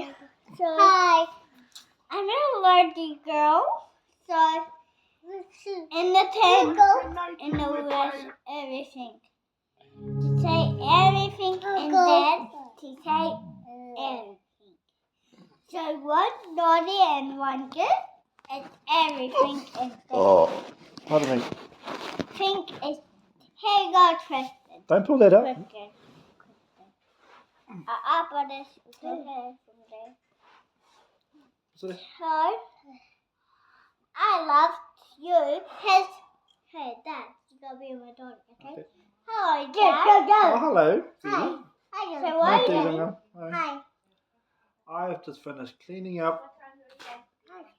Hi. I'm a lardy girl. So in the tent, in the woods, everything. To say everything in bed, to say everything. So one naughty and one good, and everything is there. Oh, pardon me. Think is here you go, Tristan. Don't pull that up. Kristen. Up on this from there. So, So I love you. Hey, Dad, you gotta be my daughter, okay? Hello, Dad. oh, hello. Hi. Hi. So Hi, what Te are you? Uranga. Hi. Hi. I've just finished cleaning up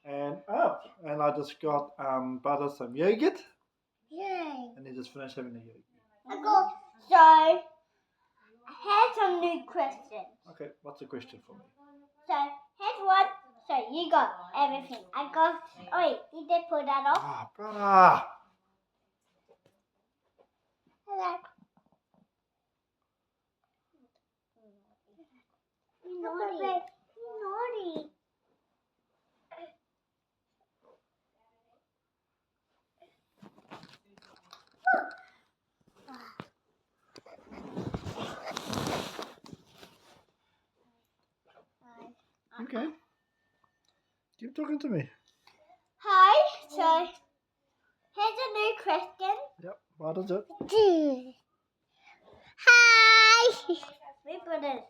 and up, and I just got butter some yogurt, Yay. and then just finished having the yogurt. So here's some new questions. Okay, what's the question for me? So here's one. So you got everything. I got. Oh wait, you did pull that off. Ah, brother. Hello. You naughty. You naughty. Okay. Keep talking to me. Hi. So here's a new question. Yep. What is it? Hi. We put it.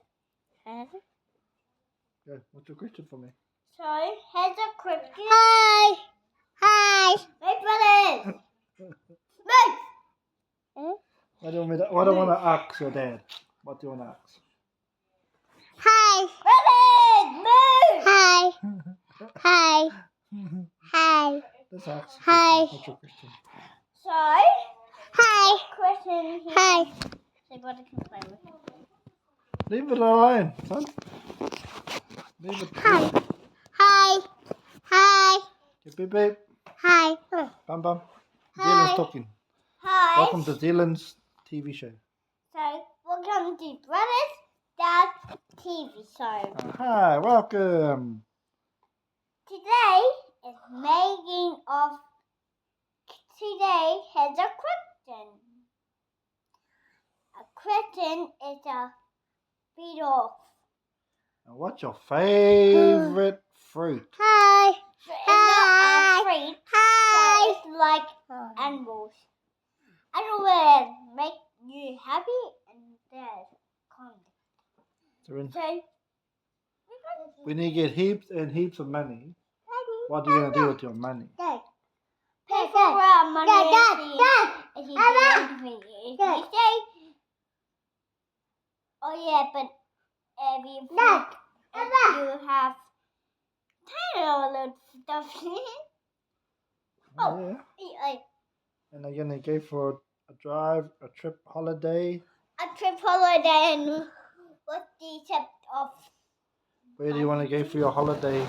Yeah. What's your question for me? So here's a question. Hi. Hi. Wait for this. Move. What do you want to ask your dad? What do you want to ask? Hi. Move. Hi. Hi. Hi. Let's ask. Hi. What's your question? So. Hi. Question. Hi. So what I can play with. Leave it alone, son. Leave it. Hi. Hi. Hi. Beep, beep, beep. Hi. Bum, bum. Hi. Zealand's talking. Hi. Welcome to Zealand's TV show. So welcome to Brothers Dad's TV show. Hi, welcome. Today is making of. Today has a question. A question is a beetle. And what's your favorite fruit? Hi. So it's not a fruit. Hi. So it's like animals. Animals make you happy and they're kind. So When you get heaps and heaps of money, what are you going to do with your money? Pay for money if you do anything. If you say, oh yeah, but if you have tiny little stuff in it. Oh, Yeah. And are you going to go for a drive, a trip, holiday? A trip holiday and what's the tip of? Where do you want to go for your holidays?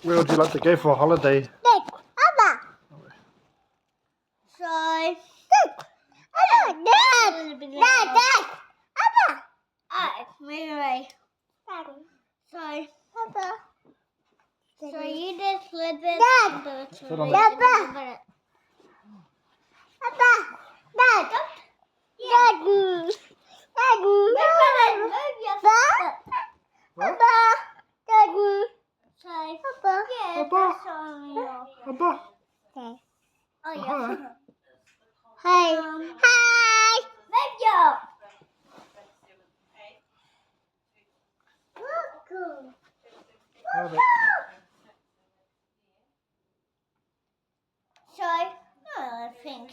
Where would you like to go for a holiday? So, Dad. Anyway. So, so you just slip it into the Sit on Dad. Abba. Oh, Hi. yeah. Hi. Hi. Thank you. Got it. So, I think.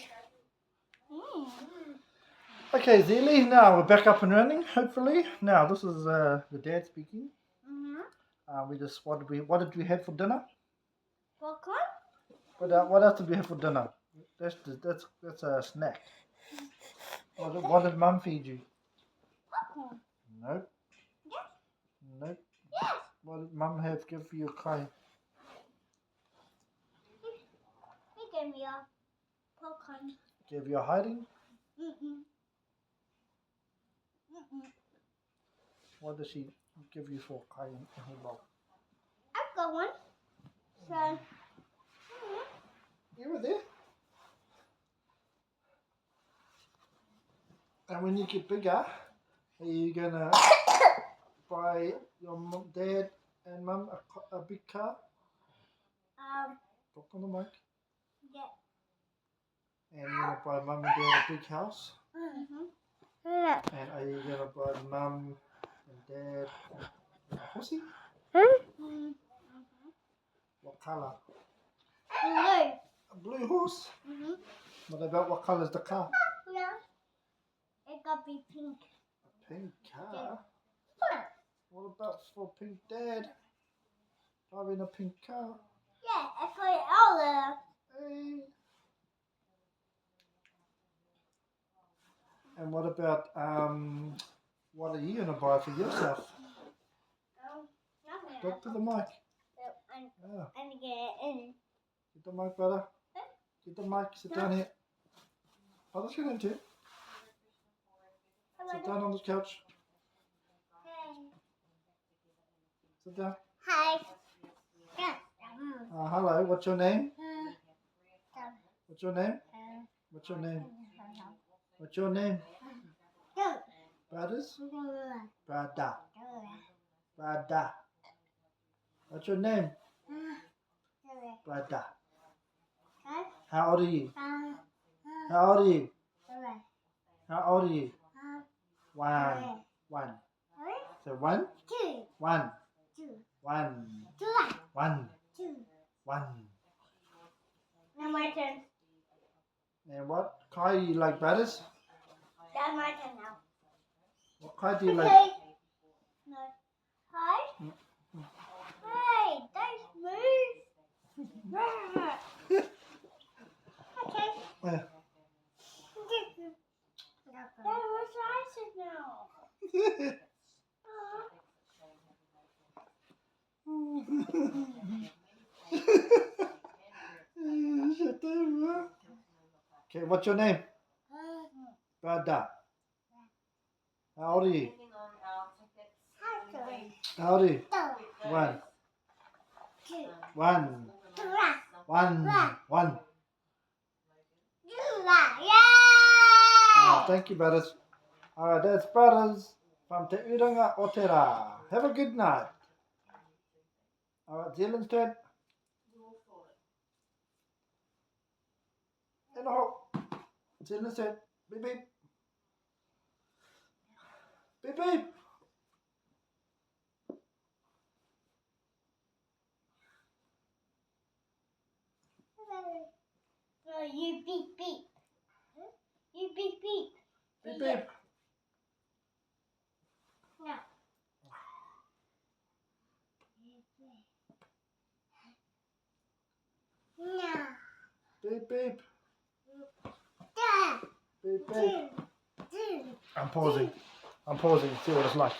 Okay, Zealy, now we're back up and running, hopefully. Now, this is the dad speaking. What did we have for dinner? Popcorn? What else did we have for dinner? That's a snack. What did Mum feed you? Popcorn. Nope. Yes. Nope. Yes. What did Mum give for your kai? He gave me a popcorn. Give you a hiding? Mm-mm. Mm-mm. What does she give you for kai in her bowl? I've got one. So, You were there. And when you get bigger, are you gonna buy your dad and mum a big car? Talk on the mic. yeah. And you're gonna buy mum and dad a big house? Yeah. And are you gonna buy mum and dad a horsey? What colour? Blue. A blue horse? What about what colour's the car? Yeah. It got be pink. A pink car? What about for pink dad? Driving a pink car? Yeah, it's like all Hey. And what about what are you gonna buy for yourself? nothing. Talk to the mic. I'm get in. Get the mic, brother. Get the mic. Sit down here. Oh, let's get into it. Sit down on the couch. Sit down. Hi. Hello. What's your name? What's your name? What's your name? What's your name? Brothers? Brada. Brada. What's your name? Brada. How old are you? How old are you? How old are you? One. So one? One. Now my turn. And what car you like, brothers? That's my turn now. What car do you like? Okay. No. Hi. Hey, don't move. Okay. Yeah. That was nice now. Okay, what's your name? Brada. How old are you? How old are you? One. Oh, thank you, brothers. Alright, that's brothers from Te Uranga o Te Rā. Have a good night. Alright, Zealand's turn. In the hole. Zealand's turn. Beep beep. Beep beep. No, you beep beep. You beep beep. Beep beep. No. No. Beep beep. Da. Beep beep. Do. I'm pausing. See what it's like.